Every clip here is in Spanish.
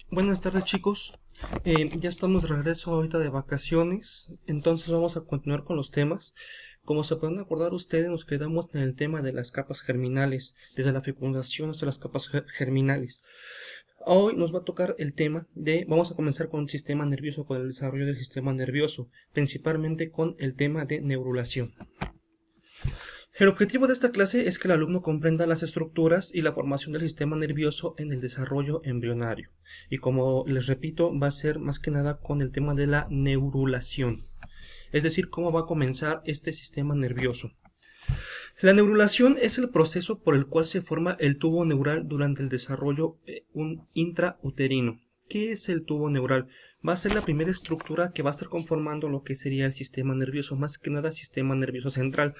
Buenas tardes, chicos. Ya estamos de regreso ahorita de vacaciones, entonces vamos a continuar con los temas. Como se pueden acordar ustedes, nos quedamos en el tema de las capas germinales, desde la fecundación hasta las capas germinales. Hoy nos va a tocar el tema vamos a comenzar con el sistema nervioso, con el desarrollo del sistema nervioso, principalmente con el tema de neurulación. El objetivo de esta clase es que el alumno comprenda las estructuras y la formación del sistema nervioso en el desarrollo embrionario. Y como les repito, va a ser más que nada con el tema de la neurulación. Es decir, cómo va a comenzar este sistema nervioso. La neurulación es el proceso por el cual se forma el tubo neural durante el desarrollo intrauterino. ¿Qué es el tubo neural? Va a ser la primera estructura que va a estar conformando lo que sería el sistema nervioso, más que nada sistema nervioso central.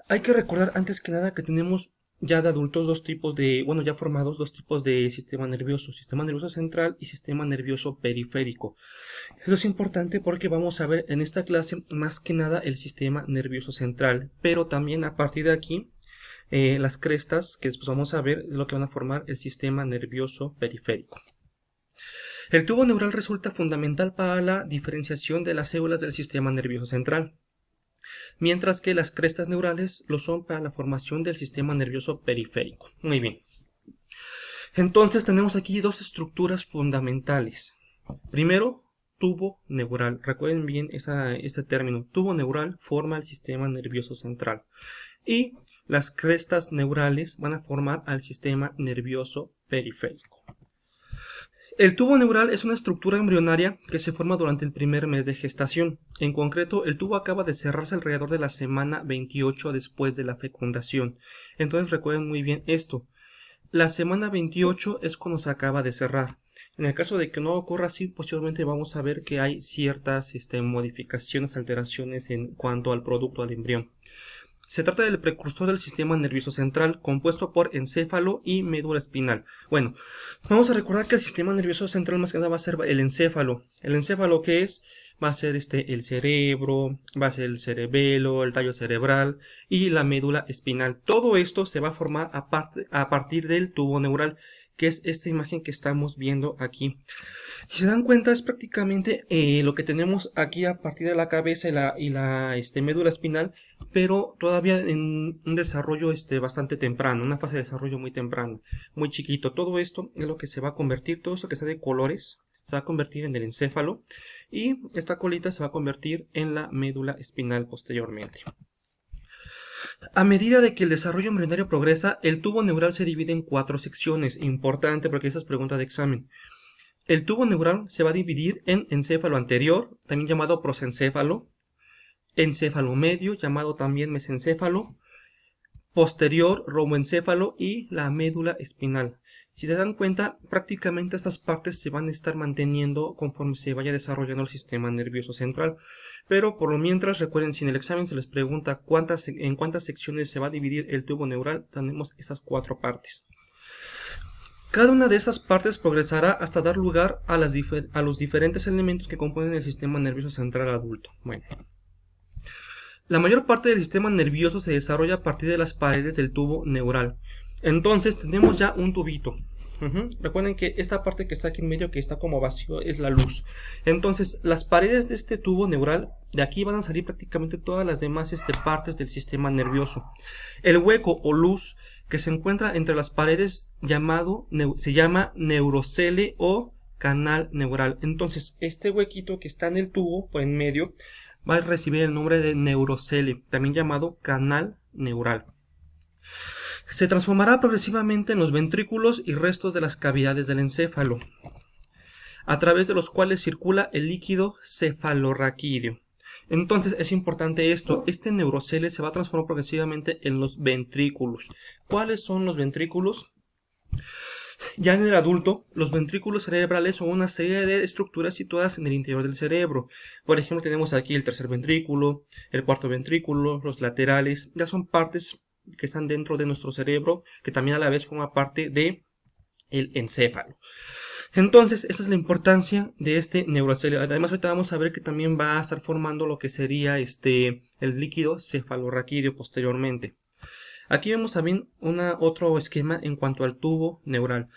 Hay que recordar antes que nada que tenemos ya de adultos ya formados dos tipos de sistema nervioso central y sistema nervioso periférico. Eso es importante porque vamos a ver en esta clase más que nada el sistema nervioso central, pero también a partir de aquí las crestas que después vamos a ver lo que van a formar el sistema nervioso periférico. El tubo neural resulta fundamental para la diferenciación de las células del sistema nervioso central, mientras que las crestas neurales lo son para la formación del sistema nervioso periférico. Muy bien. Entonces tenemos aquí dos estructuras fundamentales. Primero, tubo neural. Recuerden bien este término. Tubo neural forma el sistema nervioso central. Y las crestas neurales van a formar al sistema nervioso periférico. El tubo neural es una estructura embrionaria que se forma durante el primer mes de gestación. En concreto, el tubo acaba de cerrarse alrededor de la semana 28 después de la fecundación. Entonces recuerden muy bien esto. La semana 28 es cuando se acaba de cerrar. En el caso de que no ocurra así, posteriormente vamos a ver que hay ciertas modificaciones, alteraciones en cuanto al producto, al embrión. Se trata del precursor del sistema nervioso central, compuesto por encéfalo y médula espinal. Bueno, vamos a recordar que el sistema nervioso central más que nada va a ser el encéfalo. ¿El encéfalo qué es? Va a ser el cerebro, va a ser el cerebelo, el tallo cerebral y la médula espinal. Todo esto se va a formar a partir del tubo neural, que es esta imagen que estamos viendo aquí. Si se dan cuenta, es prácticamente lo que tenemos aquí a partir de la cabeza y la médula espinal, pero todavía en un desarrollo bastante temprano, una fase de desarrollo muy temprana, muy chiquito. Todo esto es lo que se va a convertir, todo esto que está de colores, se va a convertir en el encéfalo, y esta colita se va a convertir en la médula espinal posteriormente. A medida de que el desarrollo embrionario progresa, el tubo neural se divide en 4 secciones. Importante porque esa es pregunta de examen. El tubo neural se va a dividir en encéfalo anterior, también llamado prosencéfalo, encéfalo medio, llamado también mesencéfalo, posterior, romboencéfalo y la médula espinal. Si se dan cuenta, prácticamente estas partes se van a estar manteniendo conforme se vaya desarrollando el sistema nervioso central. Pero por lo mientras, recuerden, si en el examen se les pregunta en cuántas secciones se va a dividir el tubo neural, tenemos estas 4 partes. Cada una de estas partes progresará hasta dar lugar a los diferentes elementos que componen el sistema nervioso central adulto. Bueno, la mayor parte del sistema nervioso se desarrolla a partir de las paredes del tubo neural. Entonces tenemos ya un tubito. Recuerden que esta parte que está aquí en medio, que está como vacío, es la luz. Entonces las paredes de este tubo neural, de aquí van a salir prácticamente todas las demás partes del sistema nervioso. El hueco o luz que se encuentra entre las paredes se llama neurocele o canal neural. Entonces este huequito que está en el tubo por en medio va a recibir el nombre de neurocele, también llamado canal neural. Se transformará progresivamente en los ventrículos y restos de las cavidades del encéfalo, a través de los cuales circula el líquido cefalorraquídeo. Entonces es importante esto, este neurocele se va a transformar progresivamente en los ventrículos. ¿Cuáles son los ventrículos? Ya en el adulto, los ventrículos cerebrales son una serie de estructuras situadas en el interior del cerebro. Por ejemplo, tenemos aquí el tercer ventrículo, el cuarto ventrículo, los laterales. Ya son partes que están dentro de nuestro cerebro, que también a la vez forma parte del encéfalo. Entonces, esa es la importancia de este neurocele. Además, ahorita vamos a ver que también va a estar formando lo que sería el líquido cefalorraquídeo posteriormente. Aquí vemos también otro esquema en cuanto al tubo neural.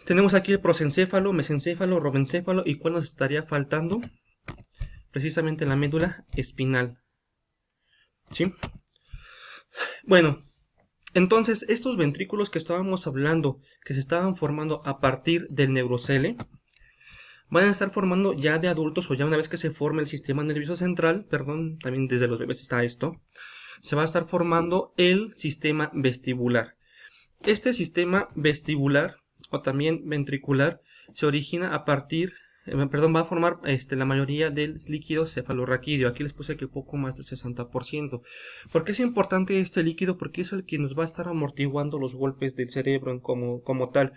Tenemos aquí el prosencéfalo, mesencéfalo, robencéfalo. ¿Y cuál nos estaría faltando? Precisamente la médula espinal. ¿Sí? Bueno, entonces estos ventrículos que estábamos hablando, que se estaban formando a partir del neurocele, van a estar formando ya de adultos, o ya una vez que se forme el sistema nervioso central, perdón, también desde los bebés está esto, se va a estar formando el sistema vestibular. Este sistema vestibular, o también ventricular, se origina a partir, va a formar la mayoría del líquido cefalorraquídeo. Aquí les puse que poco más del 60%. ¿Por qué es importante este líquido? Porque es el que nos va a estar amortiguando los golpes del cerebro como tal.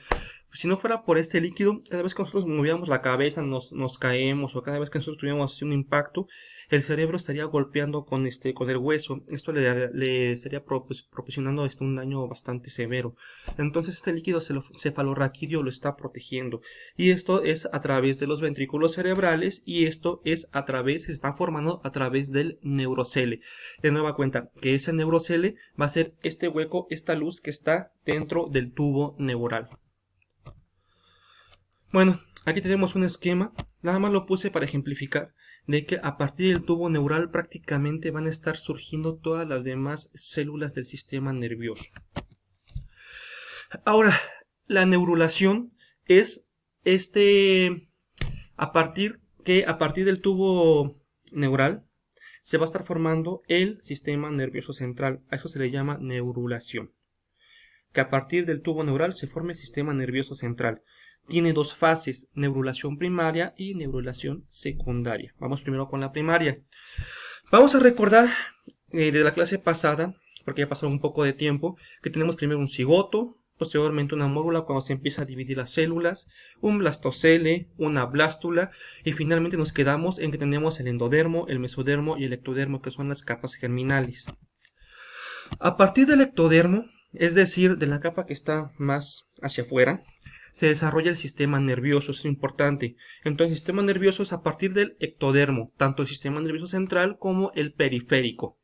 Si no fuera por este líquido, cada vez que nosotros movíamos la cabeza nos caemos, o cada vez que nosotros tuviéramos un impacto, el cerebro estaría golpeando con el hueso. Esto le estaría proporcionando un daño bastante severo. Entonces este líquido cefalorraquídeo lo está protegiendo. Y esto es a través de los ventrículos cerebrales, y esto es se está formando a través del neurocele. De nueva cuenta, que ese neurocele va a ser este hueco, esta luz que está dentro del tubo neural. Bueno, aquí tenemos un esquema, nada más lo puse para ejemplificar, de que a partir del tubo neural prácticamente van a estar surgiendo todas las demás células del sistema nervioso. Ahora, la neurulación es a partir del tubo neural se va a estar formando el sistema nervioso central. A eso se le llama neurulación. Que a partir del tubo neural se forme el sistema nervioso central. Tiene dos fases, neurulación primaria y neurulación secundaria. Vamos primero con la primaria. Vamos a recordar de la clase pasada, porque ya pasó un poco de tiempo, que tenemos primero un cigoto, posteriormente una mórula cuando se empieza a dividir las células, un blastocele, una blástula, y finalmente nos quedamos en que tenemos el endodermo, el mesodermo y el ectodermo, que son las capas germinales. A partir del ectodermo, es decir, de la capa que está más hacia afuera, se desarrolla el sistema nervioso, es importante. Entonces el sistema nervioso es a partir del ectodermo, tanto el sistema nervioso central como el periférico.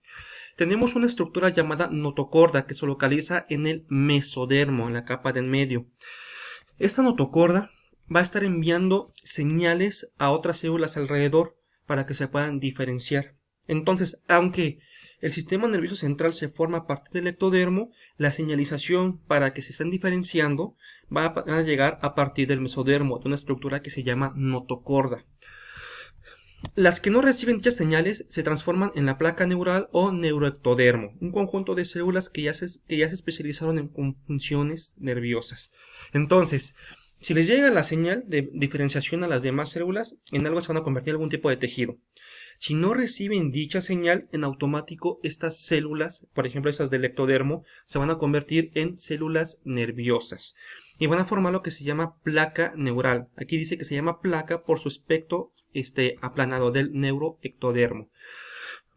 Tenemos una estructura llamada notocorda que se localiza en el mesodermo, en la capa del medio. Esta notocorda va a estar enviando señales a otras células alrededor para que se puedan diferenciar. Entonces, aunque el sistema nervioso central se forma a partir del ectodermo, la señalización para que se estén diferenciando va a llegar a partir del mesodermo, de una estructura que se llama notocorda. Las que no reciben dichas señales se transforman en la placa neural o neuroectodermo, un conjunto de células que ya se especializaron en funciones nerviosas. Entonces, si les llega la señal de diferenciación a las demás células, en algo se van a convertir en algún tipo de tejido. Si no reciben dicha señal, en automático estas células, por ejemplo estas del ectodermo, se van a convertir en células nerviosas y van a formar lo que se llama placa neural. Aquí dice que se llama placa por su aspecto aplanado del neuroectodermo.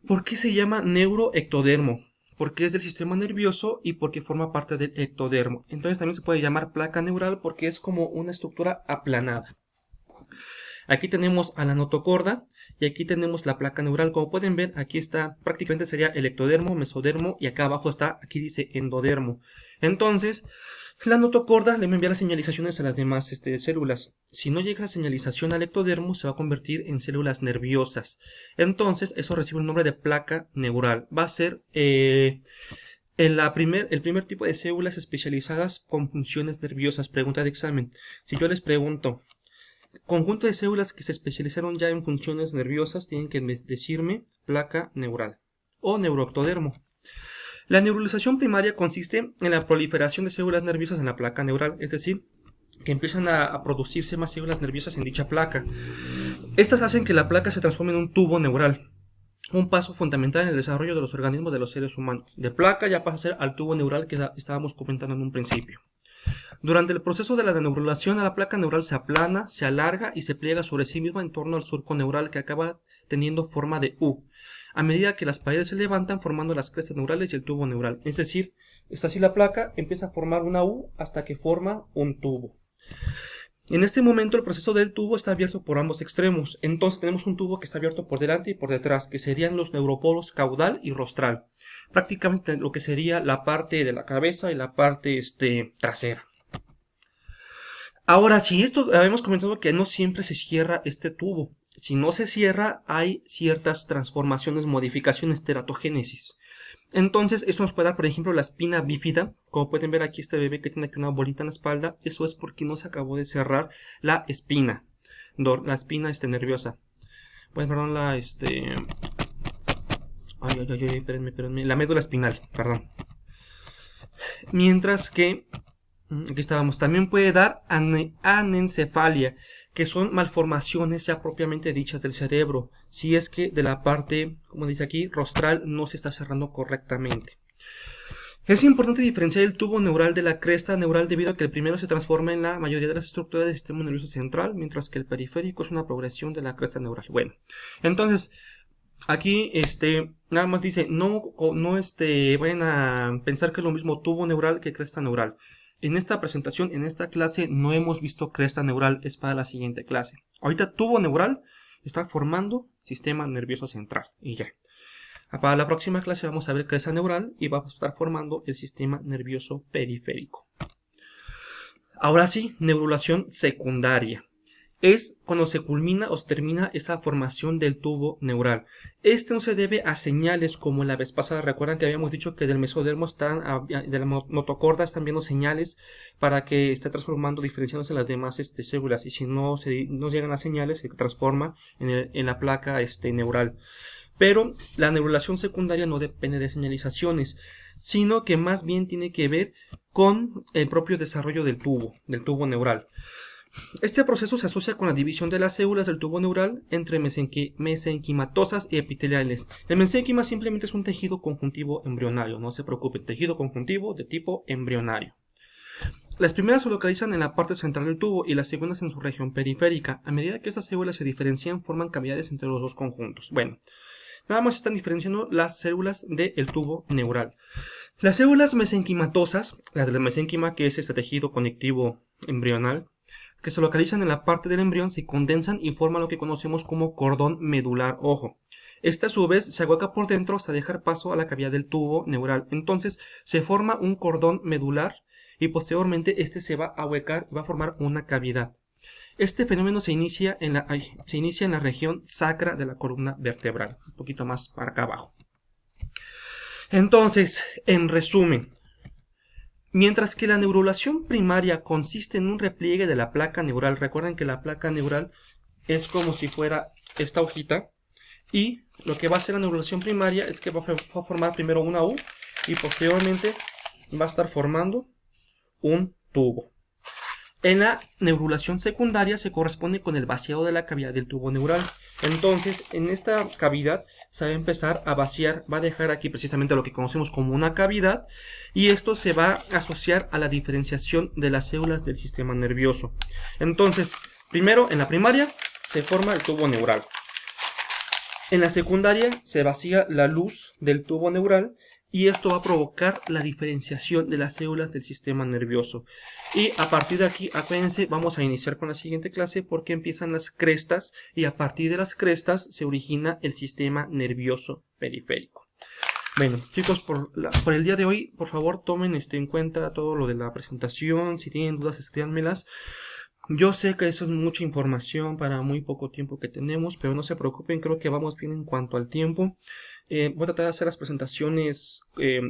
¿Por qué se llama neuroectodermo? Porque es del sistema nervioso y porque forma parte del ectodermo. Entonces también se puede llamar placa neural porque es como una estructura aplanada. Aquí tenemos a la notocorda y aquí tenemos la placa neural. Como pueden ver, aquí está, prácticamente sería el ectodermo, mesodermo, y acá abajo está, aquí dice endodermo. Entonces, la notocorda le va a enviar las señalizaciones a las demás células. Si no llega señalización al ectodermo, se va a convertir en células nerviosas. Entonces, eso recibe el nombre de placa neural. Va a ser el primer tipo de células especializadas con funciones nerviosas. Pregunta de examen. Si yo les pregunto, conjunto de células que se especializaron ya en funciones nerviosas, tienen que decirme placa neural o neuroectodermo. La neuralización primaria consiste en la proliferación de células nerviosas en la placa neural, es decir, que empiezan a producirse más células nerviosas en dicha placa. Estas hacen que la placa se transforme en un tubo neural, un paso fundamental en el desarrollo de los organismos de los seres humanos. De placa ya pasa a ser al tubo neural que estábamos comentando en un principio. Durante el proceso de la neurulación, la placa neural se aplana, se alarga y se pliega sobre sí misma en torno al surco neural que acaba teniendo forma de U, a medida que las paredes se levantan formando las crestas neurales y el tubo neural. Es decir, está así la placa, empieza a formar una U hasta que forma un tubo. En este momento el proceso del tubo está abierto por ambos extremos, entonces tenemos un tubo que está abierto por delante y por detrás, que serían los neuropolos caudal y rostral, prácticamente lo que sería la parte de la cabeza y la parte trasera. Ahora, si esto habíamos comentado que no siempre se cierra este tubo. Si no se cierra, hay ciertas transformaciones, modificaciones, teratogénesis. Entonces, esto nos puede dar, por ejemplo, la espina bífida. Como pueden ver aquí, este bebé que tiene aquí una bolita en la espalda, eso es porque no se acabó de cerrar la espina, la espina nerviosa. Pues, perdón, espérenme, la médula espinal, perdón. Mientras que, aquí estábamos, también puede dar anencefalia, que son malformaciones ya propiamente dichas del cerebro, si es que de la parte, como dice aquí, rostral no se está cerrando correctamente. Es importante diferenciar el tubo neural de la cresta neural debido a que el primero se transforma en la mayoría de las estructuras del sistema nervioso central, mientras que el periférico es una progresión de la cresta neural. Bueno, entonces, aquí, nada más dice, no, vayan a pensar que es lo mismo tubo neural que cresta neural. En esta presentación, en esta clase, no hemos visto cresta neural, es para la siguiente clase. Ahorita tubo neural está formando sistema nervioso central, y ya. Para la próxima clase vamos a ver cresta neural y vamos a estar formando el sistema nervioso periférico. Ahora sí, neurulación secundaria. Es cuando se culmina o se termina esa formación del tubo neural. Este no se debe a señales como la vez pasada. Recuerdan que habíamos dicho que del mesodermo de la notocorda están viendo señales para que esté transformando, diferenciándose las demás células. Y si no llegan las señales, se transforma en la placa neural. Pero la neurulación secundaria no depende de señalizaciones, sino que más bien tiene que ver con el propio desarrollo del tubo neural. Este proceso se asocia con la división de las células del tubo neural entre mesenquimatosas y epiteliales. El mesenquima simplemente es un tejido conjuntivo embrionario, no se preocupen, tejido conjuntivo de tipo embrionario. Las primeras se localizan en la parte central del tubo y las segundas en su región periférica. A medida que estas células se diferencian, forman cavidades entre los dos conjuntos. Bueno, nada más están diferenciando las células del tubo neural. Las células mesenquimatosas, la del mesenquima, que es este tejido conectivo embrional, que se localizan en la parte del embrión, se condensan y forman lo que conocemos como cordón medular ojo. Este a su vez se ahueca por dentro hasta dejar paso a la cavidad del tubo neural. Entonces se forma un cordón medular y posteriormente este se va a ahuecar y va a formar una cavidad. Este fenómeno se inicia en la región sacra de la columna vertebral, un poquito más para acá abajo. Entonces, en resumen, mientras que la neurulación primaria consiste en un repliegue de la placa neural, recuerden que la placa neural es como si fuera esta hojita, y lo que va a hacer la neurulación primaria es que va a formar primero una U y posteriormente va a estar formando un tubo. En la neurulación secundaria se corresponde con el vaciado de la cavidad del tubo neural. Entonces, en esta cavidad se va a empezar a vaciar, va a dejar aquí precisamente lo que conocemos como una cavidad, y esto se va a asociar a la diferenciación de las células del sistema nervioso. Entonces, primero en la primaria se forma el tubo neural. En la secundaria se vacía la luz del tubo neural y esto va a provocar la diferenciación de las células del sistema nervioso. Y a partir de aquí, acuérdense, vamos a iniciar con la siguiente clase porque empiezan las crestas y a partir de las crestas se origina el sistema nervioso periférico. Bueno, chicos, por el día de hoy, por favor, tomen en cuenta todo lo de la presentación. Si tienen dudas, escríbanmelas. Yo sé que eso es mucha información para muy poco tiempo que tenemos, pero no se preocupen, creo que vamos bien en cuanto al tiempo. Voy a tratar de hacer las presentaciones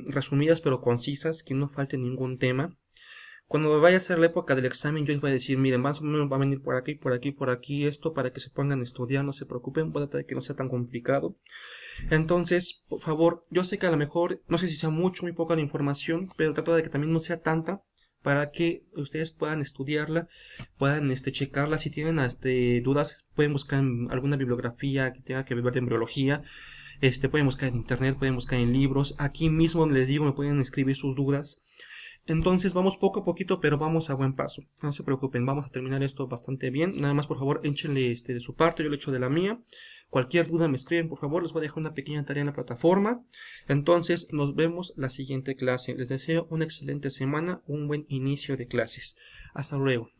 resumidas pero concisas, que no falte ningún tema. Cuando vaya a ser la época del examen, yo les voy a decir, miren, más o menos va a venir por aquí, por aquí, por aquí, esto, para que se pongan a estudiar, no se preocupen, voy a tratar de que no sea tan complicado. Entonces, por favor, yo sé que a lo mejor, no sé si sea mucho o muy poca la información, pero trato de que también no sea tanta, para que ustedes puedan estudiarla, puedan checarla. Si tienen dudas, pueden buscar en alguna bibliografía que tenga que ver de embriología. Pueden buscar en internet, pueden buscar en libros. Aquí mismo les digo, me pueden escribir sus dudas. Entonces vamos poco a poquito, pero vamos a buen paso. No se preocupen, vamos a terminar esto bastante bien. Nada más, por favor, échenle de su parte, yo lo echo de la mía. Cualquier duda me escriben, por favor. Les voy a dejar una pequeña tarea en la plataforma. Entonces nos vemos la siguiente clase. Les deseo una excelente semana, un buen inicio de clases. Hasta luego.